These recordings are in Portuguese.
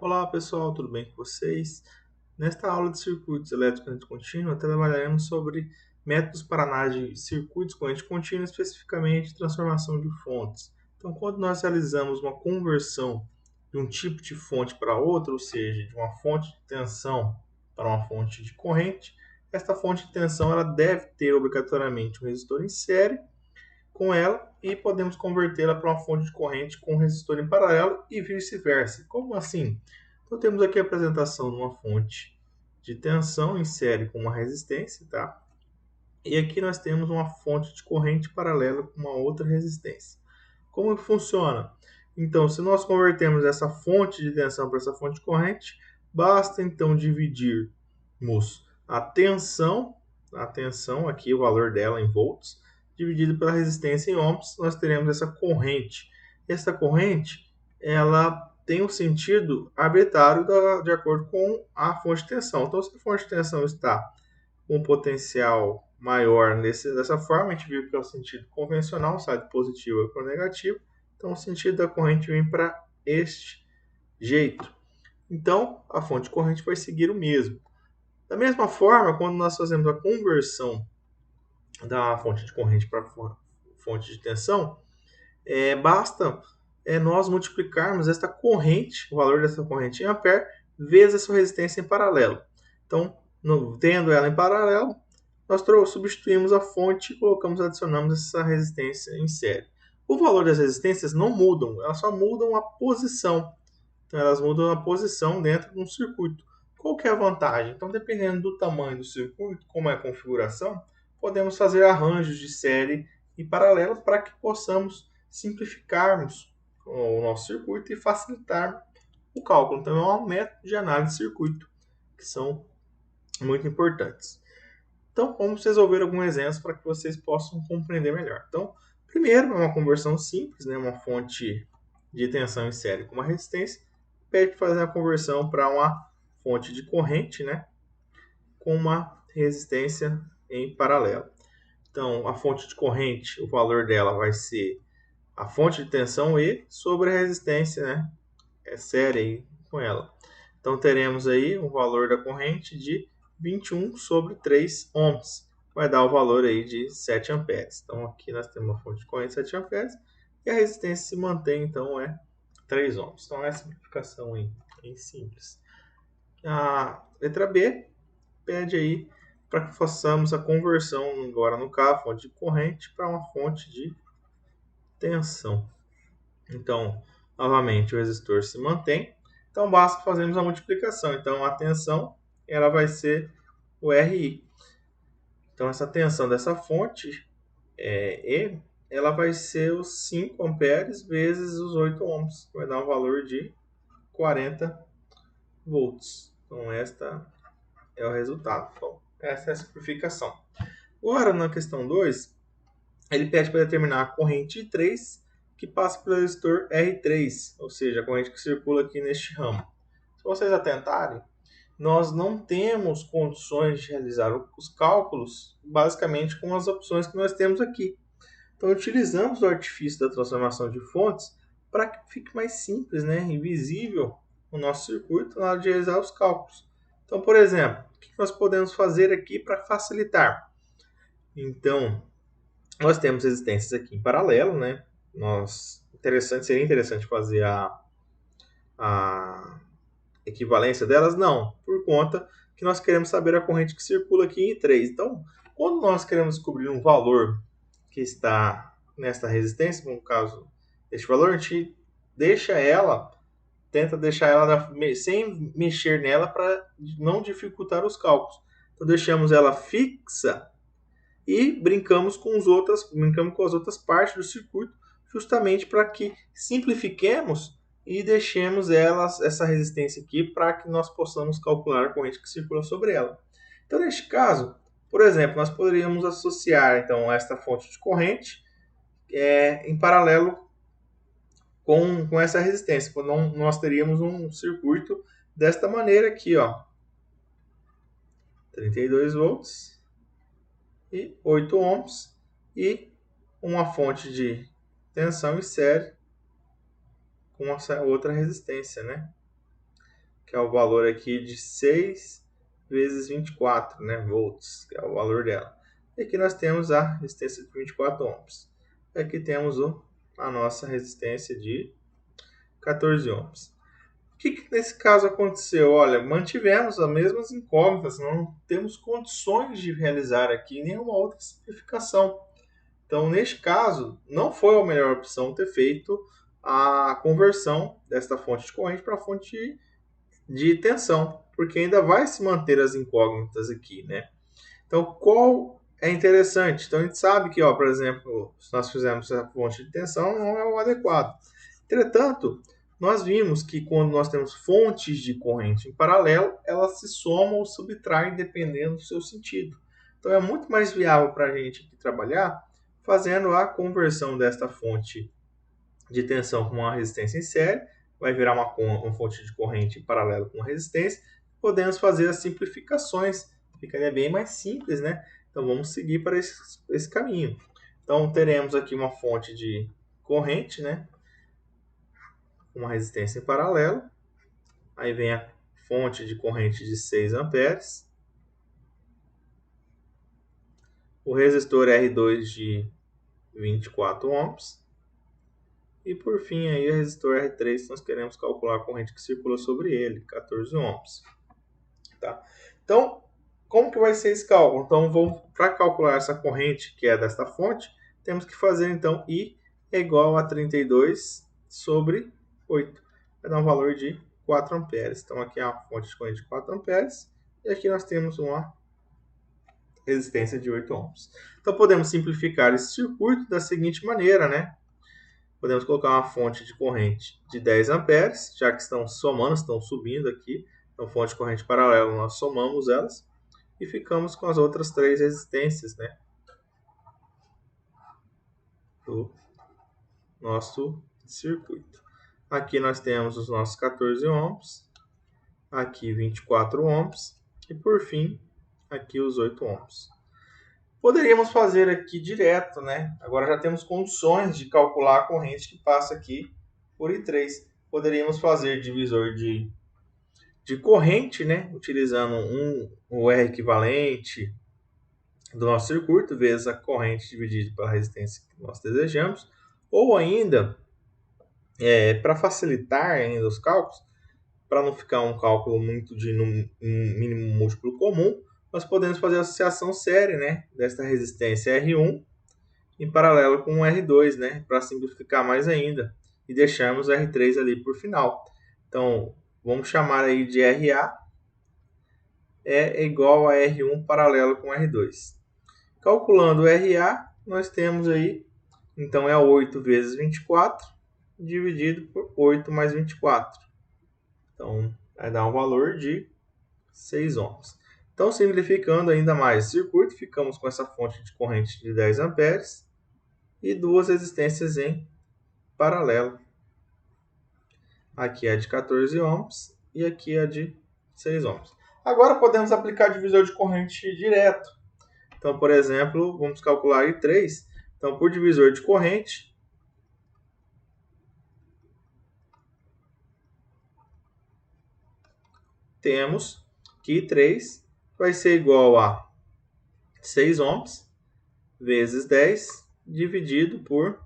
Olá pessoal, tudo bem com vocês? Nesta aula de circuitos elétricos corrente contínua, trabalharemos sobre métodos para análise de circuitos corrente contínua, especificamente transformação de fontes. Então, quando nós realizamos uma conversão de um tipo de fonte para outra, ou seja, de uma fonte de tensão para uma fonte de corrente, esta fonte de tensão ela deve ter obrigatoriamente um resistor em série com ela e podemos convertê-la para uma fonte de corrente com resistor em paralelo e vice-versa. Como assim? Então temos aqui a apresentação de uma fonte de tensão em série com uma resistência, tá? E aqui nós temos uma fonte de corrente paralela com uma outra resistência. Como que funciona? Então, se nós convertermos essa fonte de tensão para essa fonte de corrente, basta então dividirmos a tensão aqui, o valor dela em volts, dividido pela resistência em ohms, nós teremos essa corrente. Essa corrente, ela tem um sentido arbitrário de acordo com a fonte de tensão. Então, se a fonte de tensão está com um potencial maior dessa forma, a gente viu que é o sentido convencional, side positivo para o negativo, então o sentido da corrente vem para este jeito. Então, a fonte de corrente vai seguir o mesmo. Da mesma forma, quando nós fazemos a conversão da fonte de corrente para fonte de tensão, basta nós multiplicarmos esta corrente, o valor dessa corrente em ampere, vezes a sua resistência em paralelo. Então, tendo ela em paralelo, nós substituímos a fonte e adicionamos essa resistência em série. O valor das resistências não mudam, elas só mudam a posição. Então, elas mudam a posição dentro de um circuito. Qual que é a vantagem? Então, dependendo do tamanho do circuito, como é a configuração, podemos fazer arranjos de série e paralelo para que possamos simplificarmos o nosso circuito e facilitar o cálculo. Então, é um método de análise de circuito que são muito importantes. Então, vamos resolver alguns exemplos para que vocês possam compreender melhor. Então, primeiro, é uma conversão simples, né? Uma fonte de tensão em série com uma resistência, pede para fazer a conversão para uma fonte de corrente, né? Com uma resistência em paralelo. Então, a fonte de corrente, o valor dela vai ser a fonte de tensão E sobre a resistência, né? É série com ela. Então, teremos aí o valor da corrente de 21 sobre 3 ohms. Vai dar o valor aí de 7 amperes. Então, aqui nós temos uma fonte de corrente de 7 amperes e a resistência se mantém, então, é 3 ohms. Então, é a simplificação em simples. A letra B pede aí para que façamos a conversão, agora no caso, fonte de corrente para uma fonte de tensão. Então, novamente, o resistor se mantém. Então, basta fazermos a multiplicação. Então, a tensão ela vai ser o RI. Então, essa tensão dessa fonte, E, ela vai ser os 5 amperes vezes os 8 ohms. Vai dar um valor de 40 volts. Então, esta é o resultado. Então, essa é a simplificação. Agora, na questão 2, ele pede para determinar a corrente I3 que passa pelo resistor R3, ou seja, a corrente que circula aqui neste ramo. Se vocês atentarem, nós não temos condições de realizar os cálculos basicamente com as opções que nós temos aqui. Então, utilizamos o artifício da transformação de fontes para que fique mais simples, né, e visível o nosso circuito na hora de realizar os cálculos. Então, por exemplo, o que nós podemos fazer aqui para facilitar? Então, nós temos resistências aqui em paralelo, né? Seria interessante fazer a equivalência delas? Não, por conta que nós queremos saber a corrente que circula aqui em I3. Então, quando nós queremos descobrir um valor que está nesta resistência, no caso este valor, a gente tenta deixar ela sem mexer nela para não dificultar os cálculos. Então, deixamos ela fixa e brincamos com as outras partes do circuito, justamente para que simplifiquemos e deixemos essa resistência aqui para que nós possamos calcular a corrente que circula sobre ela. Então, neste caso, por exemplo, nós poderíamos associar então esta fonte de corrente em paralelo com essa resistência. Nós teríamos um circuito desta maneira aqui, ó, 32 volts e 8 ohms e uma fonte de tensão em série com essa outra resistência, né? que é o valor aqui de 6 vezes 24, né, volts, que é o valor dela. E aqui nós temos a resistência de 24 ohms. E aqui temos a nossa resistência de 14 ohms. O que nesse caso aconteceu? Olha, mantivemos as mesmas incógnitas, não temos condições de realizar aqui nenhuma outra simplificação. Então, neste caso, não foi a melhor opção ter feito a conversão desta fonte de corrente para a fonte de tensão, porque ainda vai se manter as incógnitas aqui, né? Então, qual é interessante? Então, a gente sabe que, ó, por exemplo, se nós fizermos a fonte de tensão, não é o adequado. Entretanto, nós vimos que quando nós temos fontes de corrente em paralelo, elas se somam ou subtraem dependendo do seu sentido. Então, é muito mais viável para a gente aqui trabalhar fazendo a conversão desta fonte de tensão com uma resistência em série, vai virar uma fonte de corrente em paralelo com uma resistência. Podemos fazer as simplificações, ficaria bem mais simples, né? Então, vamos seguir para esse caminho. Então, teremos aqui uma fonte de corrente, né? Uma resistência em paralelo. Aí vem a fonte de corrente de 6 amperes. O resistor R2 de 24 ohms. E por fim, aí, o resistor R3, nós queremos calcular a corrente que circula sobre ele, 14 ohms. Tá? Então, como que vai ser esse cálculo? Então, para calcular essa corrente, que é desta fonte, temos que fazer, então, I é igual a 32 sobre 8. Vai dar um valor de 4 amperes. Então, aqui é a fonte de corrente de 4 amperes. E aqui nós temos uma resistência de 8 ohms. Então, podemos simplificar esse circuito da seguinte maneira, né? Podemos colocar uma fonte de corrente de 10 amperes, já que estão somando, estão subindo aqui. Então, fonte de corrente paralela, nós somamos elas e ficamos com as outras 3 resistências, né, do nosso circuito. Aqui nós temos os nossos 14 ohms, aqui 24 ohms e, por fim, aqui os 8 ohms. Poderíamos fazer aqui direto, né? Agora já temos condições de calcular a corrente que passa aqui por I3. Poderíamos fazer divisor de corrente, né? Utilizando o R equivalente do nosso circuito, vezes a corrente dividida pela resistência que nós desejamos. Ou ainda, para facilitar ainda os cálculos, para não ficar um cálculo muito de mínimo múltiplo comum, nós podemos fazer a associação série, né, desta resistência R1 em paralelo com o R2, né, para simplificar mais ainda e deixarmos o R3 ali por final. Então, vamos chamar aí de RA é igual a R1 paralelo com R2. Calculando o RA, nós temos aí, então é 8 vezes 24 dividido por 8 mais 24. Então, vai dar um valor de 6 ohms. Então, simplificando ainda mais o circuito, ficamos com essa fonte de corrente de 10 amperes e duas resistências em paralelo. Aqui é a de 14 ohms e aqui é a de 6 ohms. Agora podemos aplicar divisor de corrente direto. Então, por exemplo, vamos calcular I3. Então, por divisor de corrente, temos que I3 vai ser igual a 6 ohms vezes 10 dividido por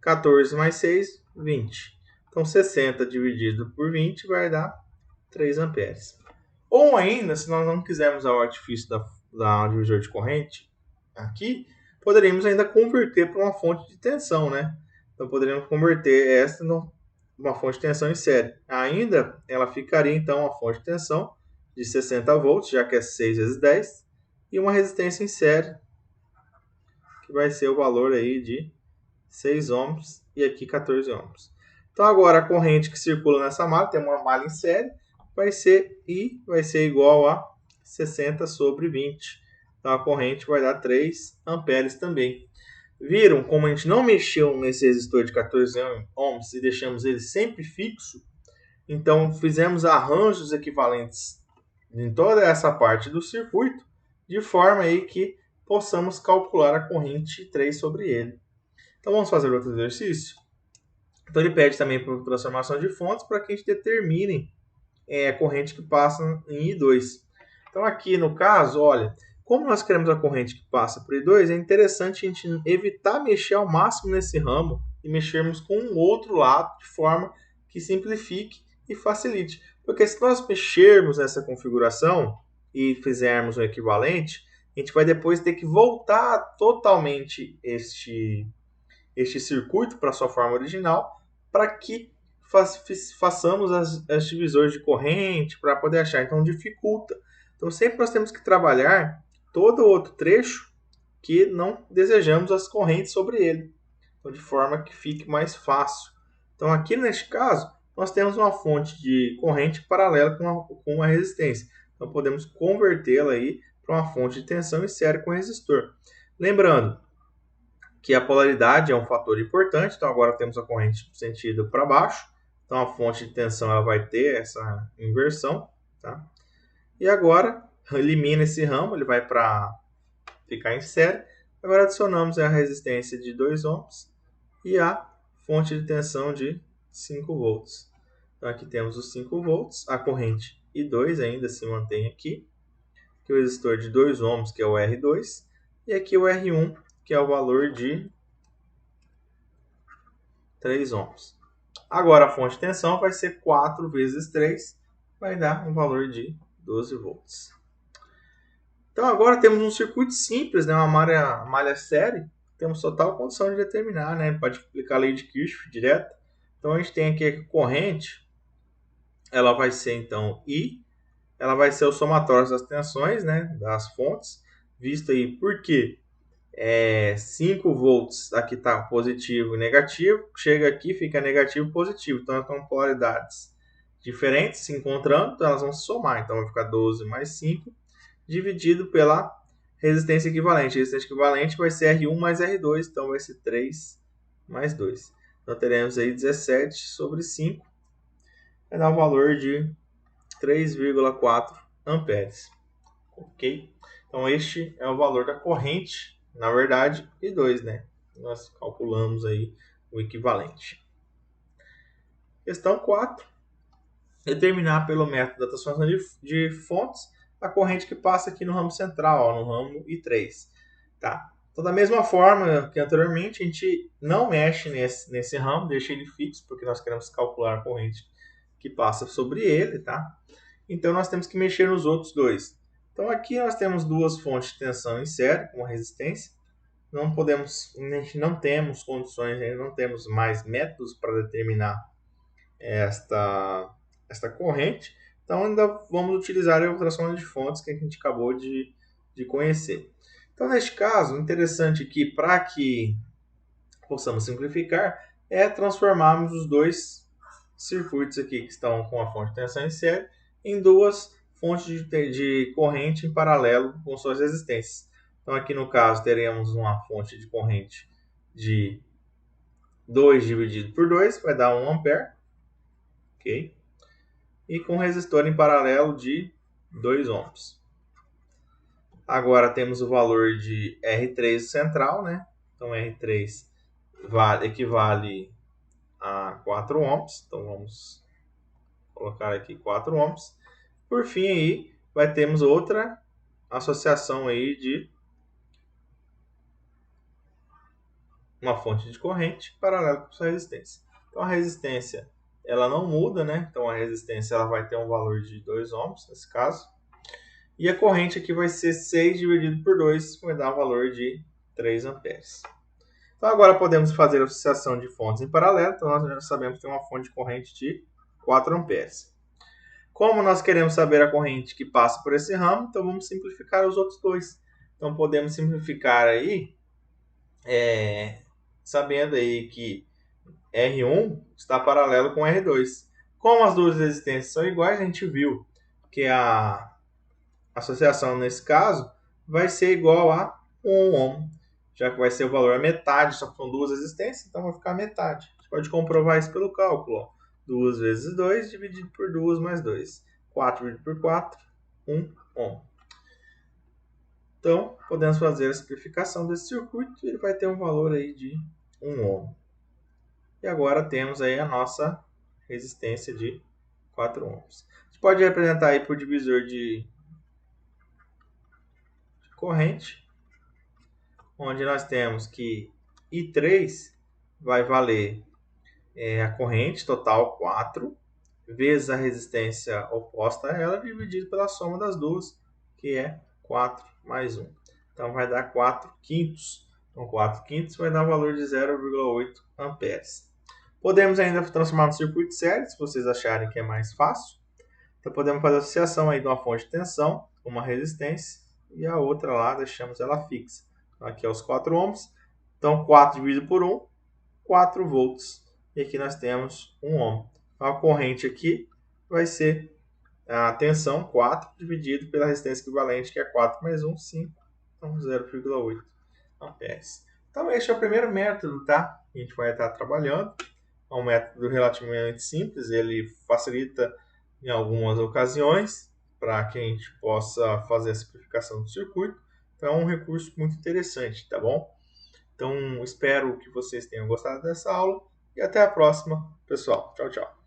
14 mais 6, 20. Então, 60 dividido por 20 vai dar 3 amperes. Ou ainda, se nós não quisermos o artifício da divisor de corrente, aqui, poderíamos ainda converter para uma fonte de tensão, né? Então, poderíamos converter esta numa fonte de tensão em série. Ainda, ela ficaria, então, uma fonte de tensão de 60 volts, já que é 6 vezes 10, e uma resistência em série, que vai ser o valor aí de 6 ohms e aqui 14 ohms. Então, agora, a corrente que circula nessa malha, tem uma malha em série, vai ser igual a 60 sobre 20. Então, a corrente vai dar 3 amperes também. Viram como a gente não mexeu nesse resistor de 14 ohms e deixamos ele sempre fixo? Então, fizemos arranjos equivalentes em toda essa parte do circuito, de forma aí que possamos calcular a corrente 3 sobre ele. Então, vamos fazer outro exercício? Então, ele pede também por transformação de fontes para que a gente determine corrente que passa em I2. Então aqui no caso, olha, como nós queremos a corrente que passa por I2, é interessante a gente evitar mexer ao máximo nesse ramo e mexermos com um outro lado de forma que simplifique e facilite. Porque se nós mexermos nessa configuração e fizermos um equivalente, a gente vai depois ter que voltar totalmente este circuito para sua forma original para que façamos as divisões de corrente para poder achar. Então dificulta. Então sempre nós temos que trabalhar todo outro trecho que não desejamos as correntes sobre ele. Então, de forma que fique mais fácil. Então aqui neste caso, nós temos uma fonte de corrente paralela com uma resistência. Então podemos convertê-la aí para uma fonte de tensão em série com resistor. Lembrando que a polaridade é um fator importante, então agora temos a corrente no sentido para baixo, então a fonte de tensão ela vai ter essa inversão, tá? E agora elimina esse ramo, ele vai para ficar em série. Agora adicionamos a resistência de 2 ohms e a fonte de tensão de 5 volts. Então aqui temos os 5 volts, a corrente I2 ainda se mantém aqui, que é o resistor de 2 ohms, que é o R2, e aqui o R1, que é o valor de 3 ohms. Agora a fonte de tensão vai ser 4 vezes 3, vai dar um valor de 12 volts. Então agora temos um circuito simples, né, uma malha série, temos total condição de determinar, né, pode aplicar a lei de Kirchhoff direto. Então a gente tem aqui a corrente, ela vai ser então I, ela vai ser o somatório das tensões, né, das fontes, visto aí por quê? 5 volts, aqui está positivo e negativo, chega aqui fica negativo e positivo, então elas estão polaridades diferentes se encontrando, então elas vão se somar, então vai ficar 12 mais 5, dividido pela resistência equivalente. A resistência equivalente vai ser R1 mais R2, então vai ser 3 mais 2. Então teremos aí 17 sobre 5, vai dar um valor de 3,4 amperes. Ok? Então este é o valor da corrente, na verdade, I2, né? Nós calculamos aí o equivalente. Questão 4. Determinar pelo método da transformação de fontes a corrente que passa aqui no ramo central, ó, no ramo I3. Tá? Então, da mesma forma que anteriormente, a gente não mexe nesse ramo, deixa ele fixo, porque nós queremos calcular a corrente que passa sobre ele. Tá? Então, nós temos que mexer nos outros dois. Então, aqui nós temos duas fontes de tensão em série, com resistência. A gente não temos condições, não temos mais métodos para determinar esta corrente. Então, ainda vamos utilizar a transformação de fontes que a gente acabou de conhecer. Então, neste caso, interessante aqui, para que possamos simplificar, é transformarmos os dois circuitos aqui que estão com a fonte de tensão em série em duas fontes de corrente em paralelo com suas resistências. Então, aqui no caso, teremos uma fonte de corrente de 2 dividido por 2, vai dar 1 ampere. Ok? E com resistor em paralelo de 2 ohms. Agora temos o valor de R3 central, né? Então R3 equivale a 4 ohms. Então vamos colocar aqui 4 ohms. Por fim aí, termos outra associação aí de uma fonte de corrente paralela com sua resistência. Então a resistência ela não muda, né? Então a resistência ela vai ter um valor de 2 ohms nesse caso. E a corrente aqui vai ser 6 dividido por 2, vai dar um valor de 3 amperes. Então agora podemos fazer a associação de fontes em paralelo. Então nós já sabemos que tem uma fonte de corrente de 4 amperes. Como nós queremos saber a corrente que passa por esse ramo, então vamos simplificar os outros dois. Então podemos simplificar aí, sabendo aí que R1 está paralelo com R2. Como as duas resistências são iguais, a gente viu que a associação nesse caso vai ser igual a 1 ohm, já que vai ser o valor a metade, só que são duas resistências, então vai ficar metade. Você pode comprovar isso pelo cálculo. Ó. 2 vezes 2 dividido por 2 mais 2. 4 dividido por 4, 1 ohm. Então, podemos fazer a simplificação desse circuito e ele vai ter um valor aí de 1 ohm. E agora temos aí a nossa resistência de 4 ohms. A gente pode representar aí por divisor de corrente, onde nós temos que I3 vai valer a corrente total 4, vezes a resistência oposta a ela, dividido pela soma das duas, que é 4 mais 1. Então, vai dar 4 quintos. Então, 4 quintos vai dar um valor de 0,8 amperes. Podemos ainda transformar no circuito série, se vocês acharem que é mais fácil. Então, podemos fazer a associação aí de uma fonte de tensão, uma resistência, e a outra lá, deixamos ela fixa. Então, aqui é os 4 ohms. Então, 4 dividido por 1, 4 volts. E aqui nós temos 1 ohm. Então, a corrente aqui vai ser a tensão 4 dividido pela resistência equivalente, que é 4 mais 1, 5. Então, 0,8 amperes. Então, este é o primeiro método, tá? Que a gente vai estar trabalhando. É um método relativamente simples, ele facilita em algumas ocasiões para que a gente possa fazer a simplificação do circuito. Então, é um recurso muito interessante, tá bom? Então, espero que vocês tenham gostado dessa aula e até a próxima, pessoal. Tchau, tchau.